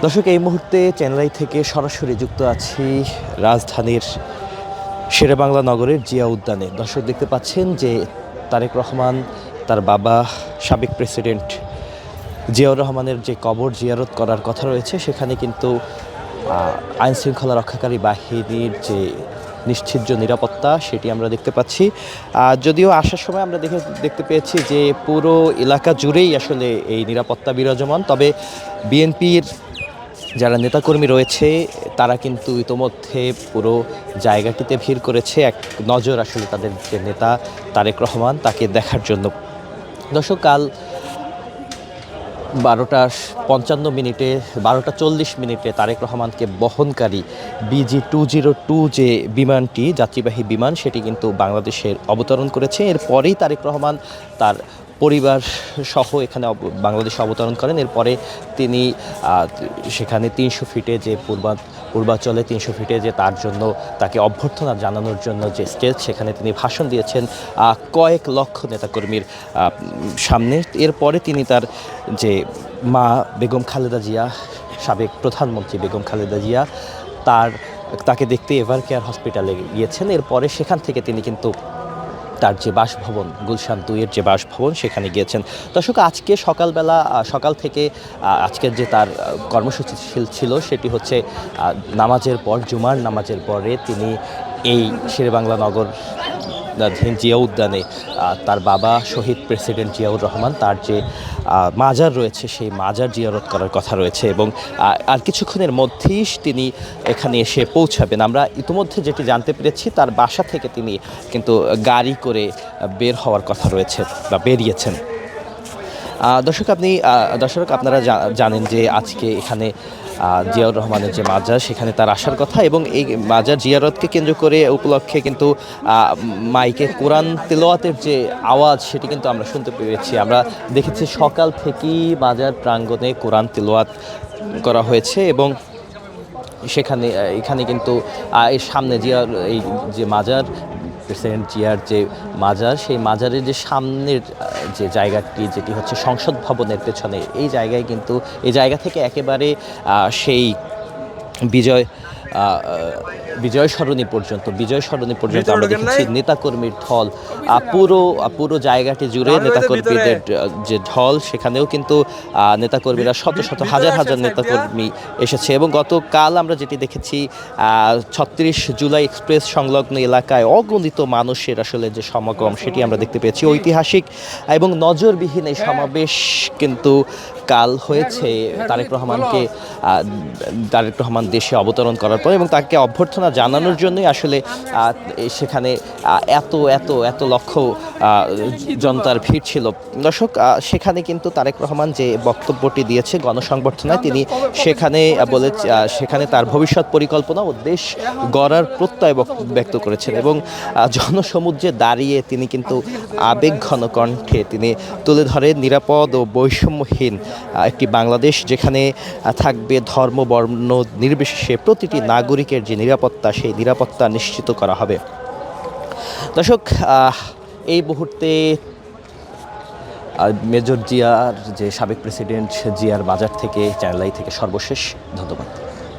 দর্শক, এই মুহূর্তে চেন্নাই থেকে সরাসরি যুক্ত আছি রাজধানীর শেরেবাংলা নগরের জিয়া উদ্যানে। দর্শক, দেখতে পাচ্ছেন যে তারেক রহমান তার বাবা সাবেক প্রেসিডেন্ট জিয়াউর রহমানের যে কবর জিয়ারত করার কথা রয়েছে, সেখানে কিন্তু আইনশৃঙ্খলা রক্ষাকারী বাহিনীর যে নিশ্চিদ্র নিরাপত্তা সেটি আমরা দেখতে পাচ্ছি। যদিও আসার সময় আমরা দেখতে পেয়েছি যে পুরো এলাকা জুড়েই আসলে এই নিরাপত্তা বিরাজমান, তবে বিএনপির যারা নেতাকর্মী রয়েছে তারা কিন্তু ইতোমধ্যে পুরো জায়গাটিতে ভিড় করেছে এক নজর আসলে তাদের যে নেতা তারেক রহমান তাকে দেখার জন্য। দর্শক, কাল 12:55 12:40 তারেক রহমানকে বহনকারী BG-202 যে বিমানটি, যাত্রীবাহী বিমান, সেটি কিন্তু বাংলাদেশের অবতরণ করেছে। এরপরেই তারেক রহমান তার পরিবার সহ এখানে বাংলাদেশে অবতরণ করেন। এরপরে তিনি সেখানে 300 ফিটে যে পূর্বাঞ্চলে 300 ফিটে যে তার জন্য তাকে অভ্যর্থনা জানানোর জন্য যে স্টেজ, সেখানে তিনি ভাষণ দিয়েছেন কয়েক লক্ষ নেতাকর্মীর সামনে। এরপরে তিনি তার যে মা বেগম খালেদা জিয়া, সাবেক প্রধানমন্ত্রী বেগম খালেদা জিয়া, তাকে দেখতে এভার কেয়ার হসপিটালে গিয়েছেন। এরপরে সেখান থেকে তিনি কিন্তু তার যে বাসভবন গুলশান 2-এর যে বাসভবন সেখানে গিয়েছেন। দর্শক, আজকে সকাল থেকে আজকের যে তার কর্মসূচি ছিল সেটি হচ্ছে নামাজের পর, জুমার নামাজের পরে তিনি এই শেরেবাংলা নগর জিয়া উদ্যানে তার বাবা শহীদ প্রেসিডেন্ট জিয়াউর রহমান তার যে মাজার রয়েছে সেই মাজার জিয়ারত করার কথা রয়েছে এবং আর কিছুক্ষণের মধ্যেই তিনি এখানে এসে পৌঁছাবেন। আমরা ইতিমধ্যে যেটি জানতে পেরেছি, তার বাসা থেকে তিনি কিন্তু গাড়ি করে বের হওয়ার কথা রয়েছে বা বেরিয়েছেন। দর্শক, আপনারা জানেন যে আজকে এখানে জিয়াউর রহমানের যে মাজার, সেখানে তার আসার কথা এবং এই মাজার জিয়ারতকে কেন্দ্র করে উপলক্ষে কিন্তু মাইকে কোরআন তেলাওয়াতের যে আওয়াজ সেটি কিন্তু আমরা শুনতে পেরেছি। আমরা দেখেছি সকাল থেকেই মাজার প্রাঙ্গণে কোরআন তেলাওয়াত করা হয়েছে এবং এখানে কিন্তু এর সামনে এই যে মাজার, প্রেসিডেন্ট জিয়ার যে মাজার, সেই মাজারের যে সামনের যে জায়গাটি, যেটি হচ্ছে সংসদ ভবনের পেছনে, এই জায়গা থেকে একেবারে সেই বিজয় সরণি পর্যন্ত আমরা দেখেছি নেতাকর্মীর ঢল। পুরো জায়গাটি জুড়ে নেতাকর্মীদের যে ঢল, সেখানেও কিন্তু নেতাকর্মীরা শত হাজার নেতাকর্মী এসেছে এবং গতকাল আমরা যেটি দেখেছি 36 জুলাই এক্সপ্রেস সংলগ্ন এলাকায় অগণিত মানুষের আসলে যে সমাগম সেটি আমরা দেখতে পেয়েছি। ঐতিহাসিক এবং নজরবিহীন এই সমাবেশ কিন্তু কাল হয়েছে তারেক রহমান দেশে অবতরণ করার পর এবং তাকে অভ্যর্থনা জানানোর জন্যই আসলে সেখানে এত লক্ষ জনতার ভিড় ছিল। দর্শক, সেখানে কিন্তু তারেক রহমান যে বক্তব্যটি দিয়েছে গণসংবর্ধনায়, তিনি সেখানে তার ভবিষ্যৎ পরিকল্পনা ও দেশ গড়ার প্রত্যয় ব্যক্ত করেছেন এবং জনসমুদ্রে দাঁড়িয়ে তিনি কিন্তু আবেগঘন কণ্ঠে তিনি তুলে ধরেন নিরাপদ ও বৈষম্যহীন একটি বাংলাদেশ, যেখানে থাকবে ধর্ম বর্ণ নির্বিশেষে প্রতিটি নাগরিকের যে নিরাপত্তা, সেই নিরাপত্তা নিশ্চিত করা হবে। দর্শক, এই মুহূর্তে মেজর জিয়ার যে সাবেক প্রেসিডেন্ট জিয়ার বাজার থেকে, চেন্নাই থেকে সর্বশেষ। ধন্যবাদ।